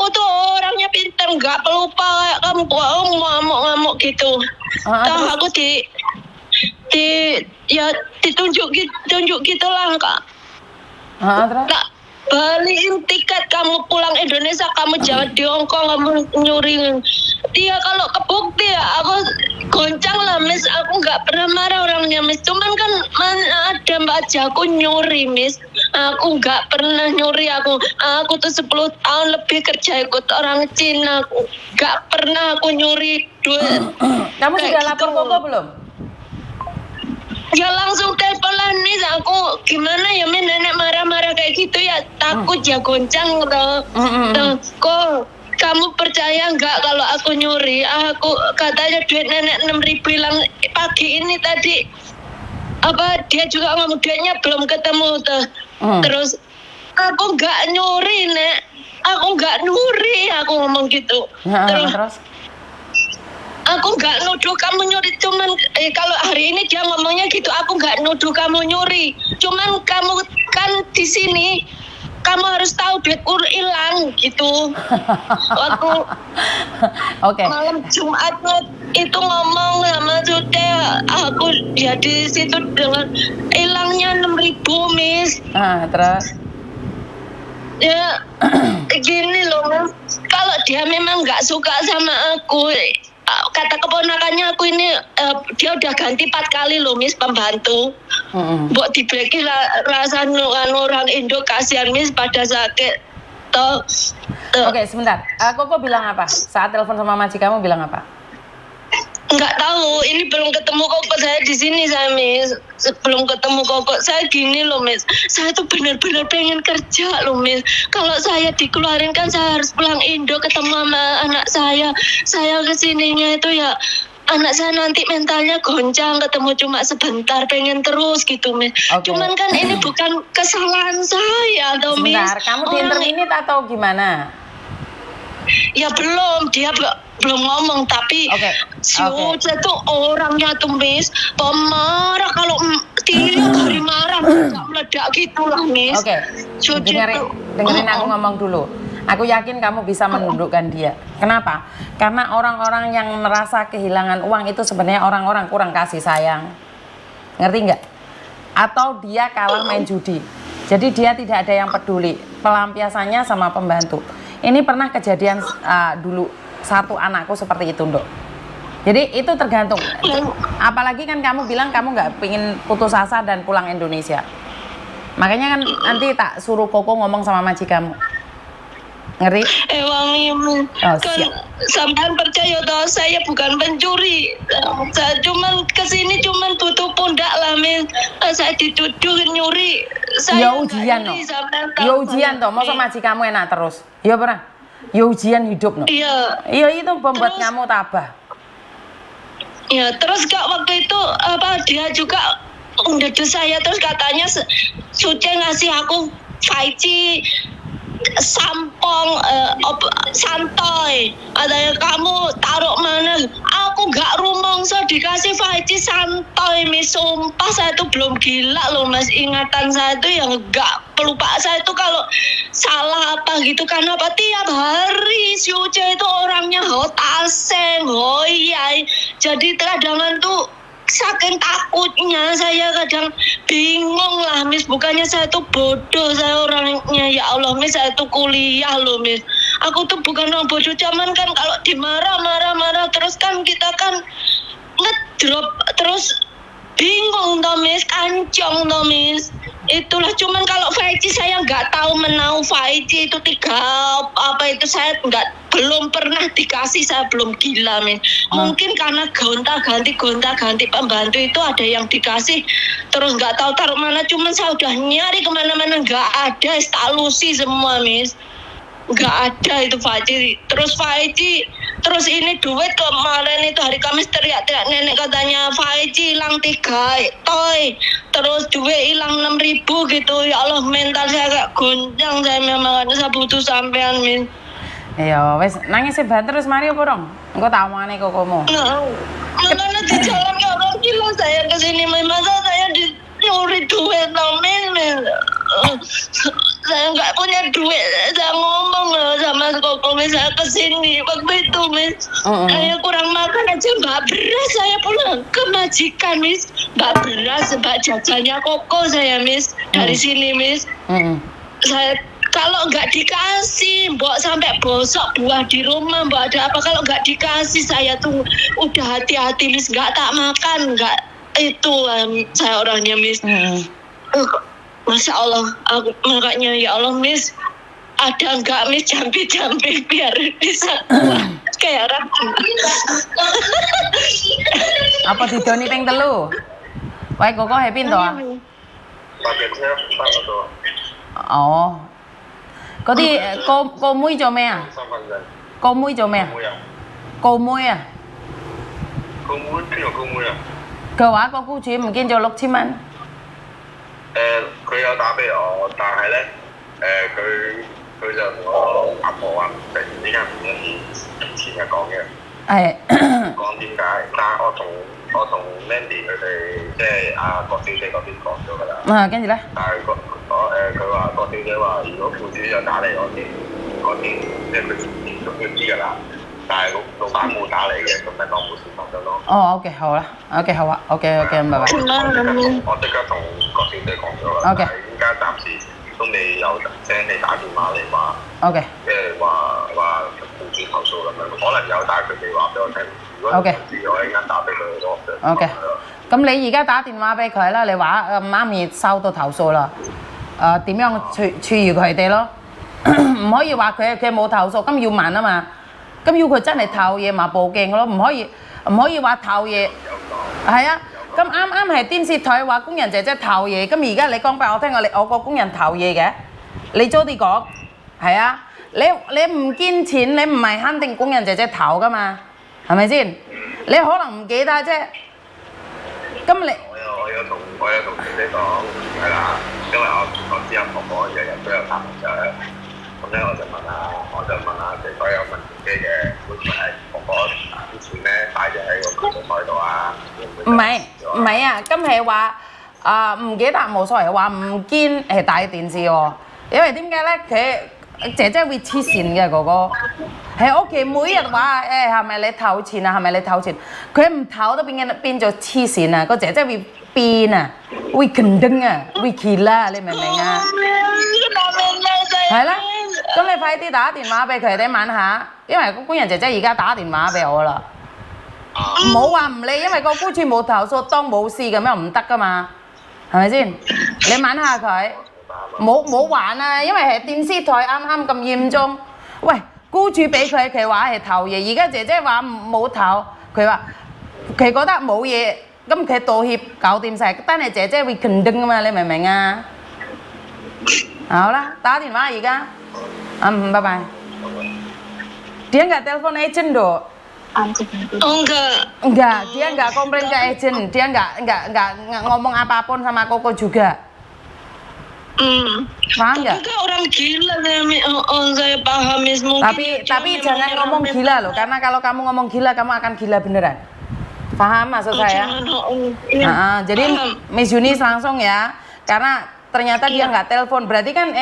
aku tuh orangnya pintar, nggak pelupa kayak kamu ngamuk-ngamuk gitu. Aku ditunjuk gitulah Kak. Terus? Tak balikin tiket kamu pulang Indonesia, kamu jangan di Hongkong, kamu nyuri. Dia kalau kebukti ya aku goncang lah Miss, aku nggak pernah marah orangnya Miss, cuman kan ada Mbak Jaku nyuri Miss, aku nggak pernah nyuri, aku tuh 10 tahun lebih kerja ikut orang Cina, aku nggak pernah aku nyuri duit. Kamu sudah lapor Koko belum? Ya langsung telepon lah nih, aku gimana ya Min, nenek marah-marah kayak gitu ya, takut ya goncang kok kamu percaya nggak kalau aku nyuri? Aku katanya duit nenek 6.000 hilang pagi ini tadi, apa dia juga ngomong duitnya belum ketemu tuh. Terus aku nggak nyuri Nek, aku nggak nyuri, aku ngomong gitu. Terus aku nggak nuduh kamu nyuri, cuman kalau hari ini dia ngomongnya gitu, aku nggak nuduh kamu nyuri, cuman kamu kan di sini, kamu harus tahu duitku hilang gitu. Waktu malam Jumat itu ngomong sama Sude, aku ya di situ dengan hilangnya 6.000 Miss. Terus? Ya gini loh Mas, kalau dia memang nggak suka sama aku, kata keponakannya aku ini dia udah ganti 4 kali loh Miss pembantu. Mbok dibeki rasanya orang Indo, kasihan Miss pada sakit. Oke, sebentar. Koko bilang apa? Saat telepon sama majikanmu bilang apa? Nggak tahu, ini belum ketemu Koko, saya di sini saya Miss, belum ketemu Koko. Saya gini loh Miss, saya tuh benar-benar pengen kerja loh Miss. Kalau saya dikeluarin kan saya harus pulang Indo ketemu sama anak saya. Saya kesininya itu ya anak saya nanti mentalnya goncang, ketemu cuma sebentar, pengen terus gitu Miss. Cuman kan ini bukan kesalahan saya toh Miss. Sebentar, kamu diinterminate atau gimana? Ya belum, dia belum ngomong, tapi si Uca tuh orangnya tuh Miss pemarah, kalau tiap hari marah, meledak gitu lah Miss. Dengerin aku ngomong dulu. Aku yakin kamu bisa menundukkan dia. Kenapa? Karena orang-orang yang merasa kehilangan uang itu sebenarnya orang-orang kurang kasih sayang. Ngerti nggak? Atau dia kalah main judi. Jadi dia tidak ada yang peduli. Pelampiasannya sama pembantu. Ini pernah kejadian dulu satu anakku seperti itu, Ndok. Jadi itu tergantung. Apalagi kan kamu bilang kamu nggak pingin putus asa dan pulang Indonesia. Makanya kan nanti tak suruh Koko ngomong sama majikanmu. Ngeri? Kan sampean percaya toh saya bukan pencuri. Saya cuman kesini cuman butuh pundak lah Miss. Saya dituduh nyuri. Ya ujian no. Ya ujian toh. Masa majikanmu enak terus? Ya pernah. Ya ujian hidup no. Iya. Iya itu membuat kamu tabah. Ya terus Kak, waktu itu apa dia juga ngeduduk saya, terus katanya Suce ngasih aku 5G sampong santoy, adanya kamu taruh mana, aku nggak rumongso dikasih 5G santoy Miss, sumpah saya tuh belum gila loh Mas, ingatan saya tuh yang nggak pelupa, saya tuh kalau salah apa gitu karena apa tiap hari si Uce itu orangnya hotaseng hoyai, jadi kadang tuh saking takutnya saya kadang bingung lah Miss, bukannya saya tuh bodoh, saya orangnya ya Allah Miss, saya tuh kuliah loh Miss, aku tuh bukan orang bodoh, cuman kan kalau dimarah terus kan kita kan ngedrop terus bingung toh Miss, kancong toh Miss, itulah. Cuman kalau 5G saya nggak tahu menau 5G itu 3 apa itu, saya belum pernah dikasih, saya belum gila Miss. Mungkin karena gonta-ganti pembantu itu ada yang dikasih terus nggak tahu taruh mana, cuman saya udah nyari kemana-mana nggak ada, instalusi semua Miss, nggak ada itu 5G. Terus ini duit kemarin itu hari Kamis teriak-teriak nenek katanya 5G hilang 3 toy, terus duit hilang 6.000 gitu. Ya Allah mental saya agak goncang, saya memang saya butuh sampean Min. Iya wes nangis sebat terus mari apa dong? Engko tak omongane kokomu. Mana di jalan orang gila saya kesini, masa saya dicuri duit Min. saya nggak punya duit. Saya ngomong loh sama koko Miss, saya kesini waktu itu Miss. Saya kurang makan aja, mbak beras saya pulang ke majikan Miss, mbak beras, mbak jajannya koko saya Miss dari sini Miss. Saya kalau nggak dikasih, mbok sampai bosok buah di rumah, mbok ada apa kalau nggak dikasih saya tuh udah hati-hati Miss, nggak tak makan, nggak itu saya orangnya Miss. Masya Allah, aku makanya ya Allah Miss, ada nggak Miss jampi-jampi biar bisa kayak orang. Apa didoni ping 3? Wae koko happy to? Paketnya sama tuh. Oh. Có đi cô muối cho mẹ à? Sama kan. Cô muối cho mẹ à? Kamu ya. Cô muối à? Kamu itu kamu ya.佢話個僱主唔見咗6000蚊。佢有打俾我，但係咧，佢就同我阿婆話突然之間唔願意前日講嘅。係。講點解？但係我同 Mandy 佢哋即係阿郭小姐嗰邊講咗㗎啦。跟住咧？但係佢話郭小姐話，如果僱主有打嚟我先即係佢知㗎啦。但係老闆冇打你嘅，咁咪當冇事發生咯。哦，OK 好啦，OK 好啊，OK，拜拜。我即刻同郭小姐講咗啦。 OK。依家暫時都未有請你打電話嚟話。OK。即係話僱主投訴咁樣，可能有，但係佢未話俾我聽。如果唔知，我一陣間打俾佢咯。OK。咁你而家打電話俾佢啦，你話媽咪收到投訴啦，點樣處理佢哋咯？唔可以話佢冇投訴，咁要問啊嘛。咁要佢真係偷嘢咪報警咯，唔可以話偷嘢。係啊，咁啱係電視台話工人姐姐偷嘢，咁而家你講俾我聽，我個工人偷嘢嘅，你早啲講，係啊，你唔見錢，你唔係肯定工人姐姐偷噶嘛，係咪先？你可能唔記得啫，咁你我有同姐姐講，係啦，因為我知阿婆婆日日都有打麻雀。咁咧我就問下地台有問自己嘅，會唔會係婆婆啲錢咧擺咗喺個地台度啊？唔係啊，咁係話唔記得冇所謂，話唔見係大電視喎，因為點解咧？佢姐姐會黐線嘅哥哥，喺屋企每日話係咪你偷錢啊？係咪你偷錢？佢唔偷都變咗黐線啊！個姐姐會變啊，會緊張啊，會企啦，你明唔明啊？係啦。咁你快啲打電話俾佢哋問下，因為個工人姐姐而家打電話俾我啦。唔好話唔理，因為個僱主冇投訴，當冇事咁樣唔得噶嘛，係咪先？你問下佢，冇玩啊，因為係電視台啱咁嚴重。喂，僱主俾佢話係投嘢，而家姐姐話冇投，佢話佢覺得冇嘢，咁佢道歉搞掂晒，但係姐姐會肯定噶嘛，你明唔明啊？好啦，打電話而家。bye bye. Dia nggak telepon agent do? Enggak, dia nggak komplain ke agent, dia nggak ngomong apapun sama Koko juga. Paham nggak? Tapi kan orang gila saya paham Tapi jangan ngomong gila loh, karena kalau kamu ngomong gila, kamu akan gila beneran. Paham maksud saya? Jadi Miss Yunis langsung ya, karena ternyata dia nggak telepon, berarti kan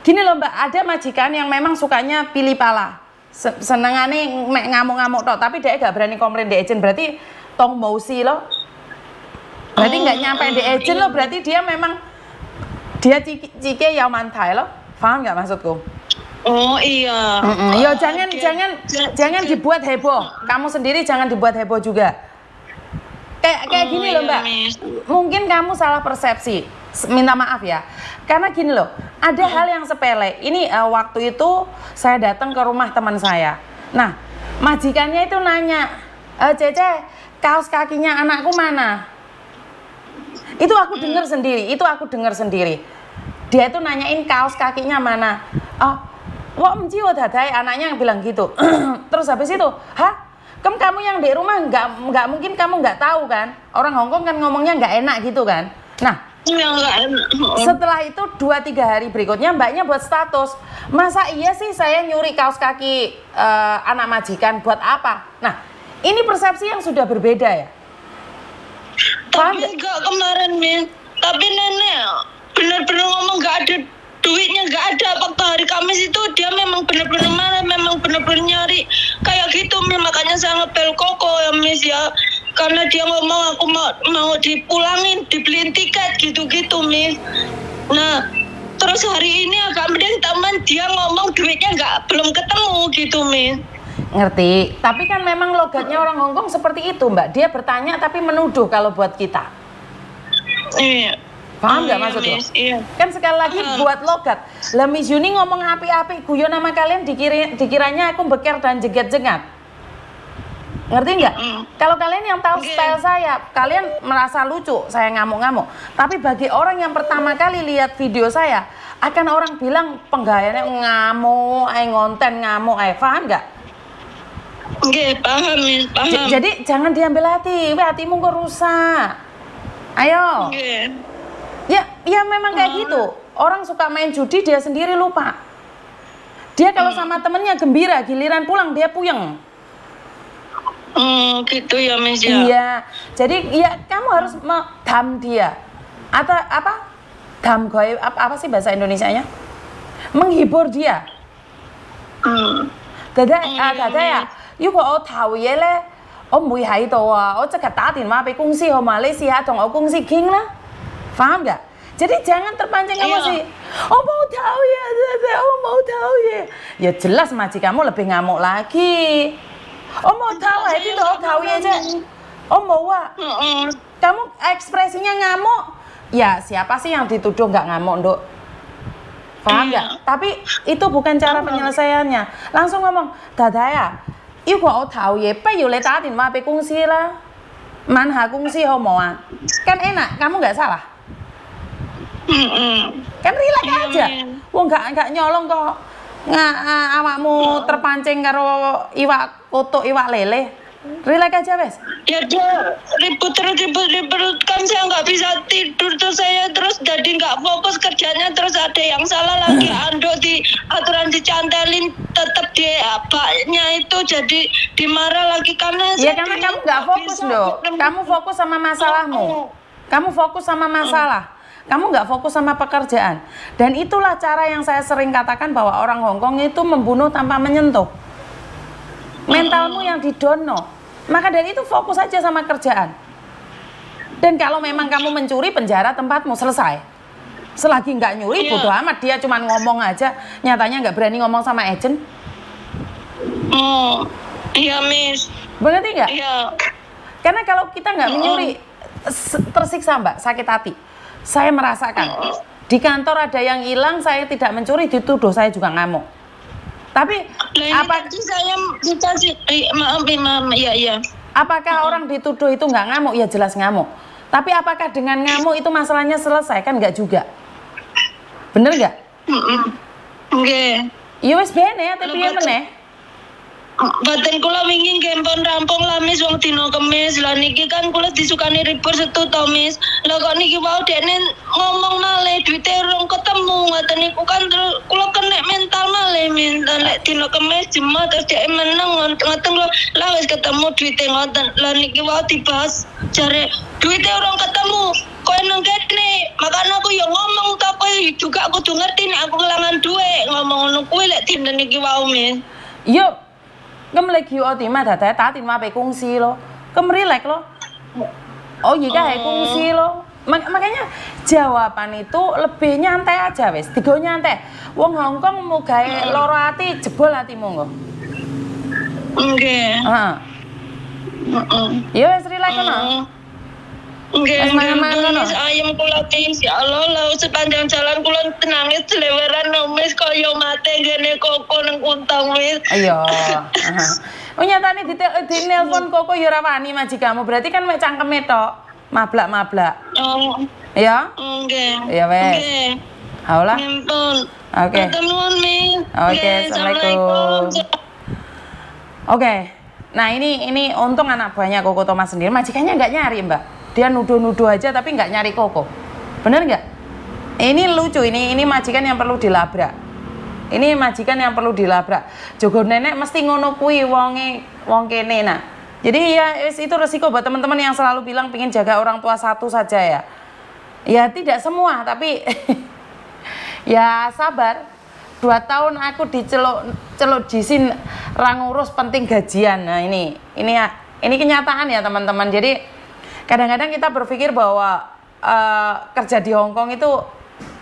gini loh Mbak, ada majikan yang memang sukanya pilih pala, senengannya ngamuk-ngamuk toh, tapi dia nggak berani komplain di agent, berarti tong mosi loh, berarti nggak nyampe di agent loh, berarti dia memang dia cike yang mantai loh, paham nggak maksudku? Oh iya. Yo jangan dibuat heboh, kamu sendiri jangan dibuat heboh juga. Kayak gini loh Mbak, mungkin kamu salah persepsi, minta maaf ya. Karena gini loh, ada hal yang sepele. Ini waktu itu saya datang ke rumah teman saya. Nah, majikannya itu nanya, Cece, kaos kakinya anakku mana? Itu aku dengar sendiri. Dia itu nanyain kaos kakinya mana. Wah, menjiwa dadai, anaknya yang bilang gitu. Terus habis itu, kamu yang di rumah nggak mungkin kamu nggak tahu kan? Orang Hongkong kan ngomongnya nggak enak gitu kan? Nah. Setelah itu 2-3 hari berikutnya mbaknya buat status, masa iya sih saya nyuri kaos kaki anak majikan buat apa? Nah, ini persepsi yang sudah berbeda ya. Tapi enggak kemarin Min, tapi nenek benar-benar ngomong nggak ada duitnya, nggak ada. Waktu hari Kamis itu dia memang benar-benar marah, memang benar-benar nyari kayak gitu, Miss. Makanya saya ngepel Koko ya, Miss ya, karena dia ngomong aku mau dipulangin, dibeliin tiket gitu-gitu, Miss. Nah, terus hari ini agak mending teman dia ngomong duitnya belum ketemu gitu, Miss. Ngerti, tapi kan memang logatnya orang Hongkong seperti itu, Mbak. Dia bertanya tapi menuduh kalau buat kita. Iya. Paham nggak Iya, maksud lo? Miss, iya. Kan sekali lagi buat logat. Lah Miss Yuni ngomong api-api guyon nama kalian dikiranya aku beker dan jegat-jegat. Ngerti nggak? Kalau kalian yang tahu style saya, kalian merasa lucu saya ngamuk-ngamuk. Tapi bagi orang yang pertama kali lihat video saya, akan orang bilang penggayaannya ngamuk, ngonten ngamuk, paham nggak? Oke, paham, Miss, paham. Jadi jangan diambil hati, hatimu kok rusak. Ayo. Oke. Ya memang kayak gitu. Orang suka main judi dia sendiri lupa. Dia kalau sama temennya gembira, giliran pulang dia puyeng. Gitu ya, Miss ya. Iya. Jadi ya kamu harus dam dia. Atau apa? Dam goy apa sih bahasa Indonesianya? Menghibur dia. Dada ya. 如果我頭嘢咧，我唔會喺度啊，我即刻打電話俾公司好嘛？你試下同我公司傾啦。Paham nggak? Jadi jangan terpancing emosi. Oh mau tahu ya, oh mau tahu ya. Ya jelas majikanmu lebih ngamuk lagi. Oh mau tahu ya itu oh tahu ya aja. Oh mau ah. Kamu ekspresinya ngamuk. Ya siapa sih yang dituduh nggak ngamuk, Nduk? Paham nggak? Tapi itu bukan cara penyelesaiannya. Langsung ngomong, Dada ya, 如果我頭嘢，不如你打電話俾公司啦，問下公司好冇啊？Kan enak, kamu nggak salah. Kan relax aja. Wong nggak nyolong kok. Awakmu terpancing karo iwak kotok, iwak lele. Relax aja wes. Ya dia ribut kan saya nggak bisa tidur terus saya terus jadi nggak fokus kerjanya, terus ada yang salah lagi Ando di aturan dicantelin tetap dia apanya itu jadi dimarah lagi karena ya karena kamu nggak fokus dong. Kamu fokus sama masalahmu. Kamu fokus sama masalah. Kamu nggak fokus sama pekerjaan. Dan itulah cara yang saya sering katakan bahwa orang Hongkong itu membunuh tanpa menyentuh. Mentalmu yang didono. Maka dari itu fokus aja sama kerjaan. Dan kalau memang kamu mencuri, penjara tempatmu, selesai. Selagi nggak nyuri, bodo amat, dia cuma ngomong aja, nyatanya nggak berani ngomong sama agent. Iya, Miss. Mengerti nggak? Iya. Karena kalau kita nggak menyuri, tersiksa Mbak, sakit hati. Saya merasakan. Di kantor ada yang hilang, saya tidak mencuri, dituduh saya juga ngamuk. Tapi apa saya dikasih maaf ya. Apakah orang dituduh itu nggak ngamuk? Ya jelas ngamuk. Tapi apakah dengan ngamuk itu masalahnya selesai? Kan nggak juga. Bener nggak? Oke. Ya wis bene tapi ya meneh. Badan kula wingi kempon rampung lah Miss wong dina Kemis. Lah niki kan kula disukani ribur setu to Miss. Lah kok niki wau dekne ngomong malih duwite urung ketemu ngoten niku kan kula kena mental malih Miss. Lek dina Kemis jema terus dhek meneng ngoten kula lah wis ketemu duwite ngoten. Lah niki wau dibahas jare duwite urung ketemu. Kowe nang kene makane aku ya ngomong to kowe juga kudu ngerti nek aku kelangan duit ngomong ngono kuwi lek dina niki wau Miss. Yo 咁你叫我點啊？太太打電話俾公司咯，咁 relax 咯。我而家喺公司咯。Makanya jawaban itu lebih nyantai aja wes, digo nyantai. Wong Hongkong mau gawe loro ati jebol atimu kok. Nggih. Heeh. Ya wes relax kono. Nggih, mangan-mangan ayam kula ya Allah, lah sepanjang jalan kula nangis leweran nomis kaya mate ngene koko nang kuntang wis. Ayo. Oh nyatane di-nelpon koko ya ora wani majikanmu, berarti kan mek cangkeme tok. Mablak-mablak. Oh. Ya? Nggih. Ya wes. Nggih. Haulah. Nempel. Oke. Nuwun, Miss. Oke, assalamualaikum. Oke. Nah ini untung anak buahnya Koko Thomas sendiri, majikannya nggak nyari Mbak. Dia nuduh-nuduh aja tapi nggak nyari Koko. Bener nggak? Ini lucu, ini majikan yang perlu dilabrak. Ini majikan yang perlu dilabrak. Jogo nenek mesti ngono kuwi wong kene. Nah, jadi ya itu resiko buat teman-teman yang selalu bilang pingin jaga orang tua satu saja ya. Ya tidak semua, tapi ya sabar. 2 tahun aku diceluk jisin ngurus penting gajian. Nah ini kenyataan ya teman-teman. Jadi kadang-kadang kita berpikir bahwa kerja di Hong Kong itu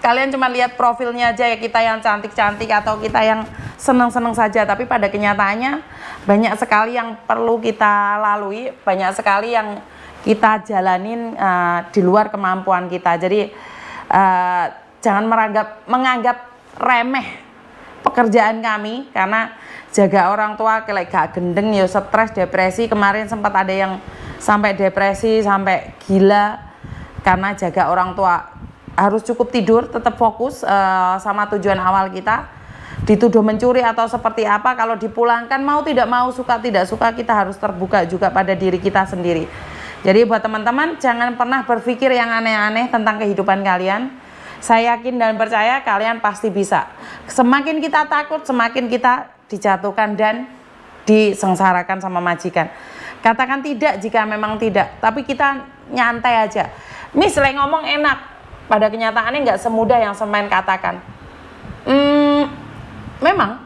kalian cuma lihat profilnya aja ya, kita yang cantik-cantik atau kita yang seneng-seneng saja, tapi pada kenyataannya banyak sekali yang perlu kita lalui, banyak sekali yang kita jalanin di luar kemampuan kita. Jadi jangan menganggap remeh pekerjaan kami, karena jaga orang tua kayak gak gendeng ya stres, depresi. Kemarin sempat ada yang sampai depresi, sampai gila karena jaga orang tua. Harus cukup tidur, tetap fokus sama tujuan awal kita. Dituduh mencuri atau seperti apa, kalau dipulangkan mau tidak mau, suka tidak suka, kita harus terbuka juga pada diri kita sendiri. Jadi buat teman-teman, jangan pernah berpikir yang aneh-aneh tentang kehidupan kalian. Saya yakin dan percaya kalian pasti bisa. Semakin kita takut, semakin kita dijatuhkan dan disengsarakan sama majikan. Katakan tidak jika memang tidak, tapi kita nyantai aja. Miss, selain ngomong enak, pada kenyataannya nggak semudah yang semain katakan. Memang,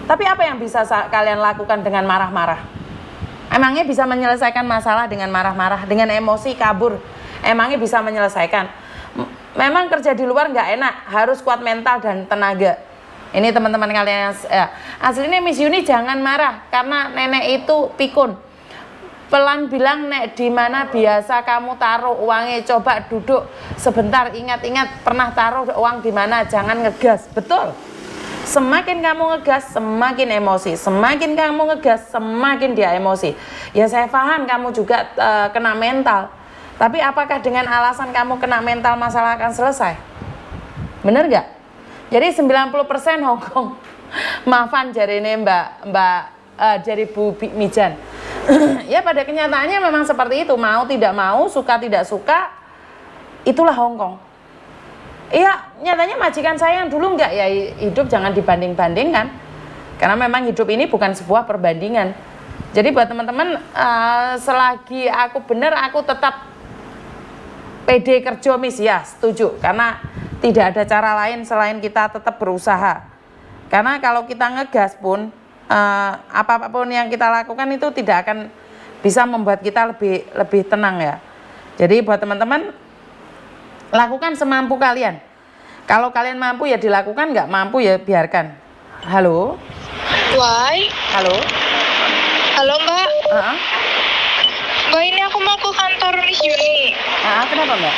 tapi apa yang bisa kalian lakukan dengan marah-marah? Emangnya bisa menyelesaikan masalah dengan marah-marah, dengan emosi kabur? Emangnya bisa menyelesaikan? Memang kerja di luar nggak enak, harus kuat mental dan tenaga. Ini teman-teman kalian yang aslinya Miss Yuni jangan marah karena nenek itu pikun. Pelan bilang, nek di mana biasa kamu taruh uangnya, coba duduk sebentar, ingat-ingat pernah taruh uang di mana, jangan ngegas. Betul. Semakin kamu ngegas, semakin emosi. Semakin kamu ngegas, semakin dia emosi. Ya saya paham kamu juga kena mental. Tapi apakah dengan alasan kamu kena mental masalah akan selesai? Bener gak? Jadi 90% Hongkong maafan jari ini mbak jari Bu Mijan. Ya pada kenyataannya memang seperti itu. Mau tidak mau, suka tidak suka, itulah Hongkong. Iya, nyatanya majikan saya yang dulu enggak ya, hidup jangan dibanding-bandingkan. Karena memang hidup ini bukan sebuah perbandingan. Jadi buat teman-teman, selagi aku benar, aku tetap PD kerja Miss, ya setuju. Karena tidak ada cara lain selain kita tetap berusaha. Karena kalau kita ngegas pun, apapun yang kita lakukan itu tidak akan bisa membuat kita lebih tenang ya. Jadi buat teman-teman, lakukan semampu kalian. Kalau kalian mampu ya dilakukan, nggak mampu ya biarkan. Halo? Wai. Halo? Halo Mbak. Uh-huh. Mbak, ini aku mau ke kantor Miss Yuni. Kenapa Mbak?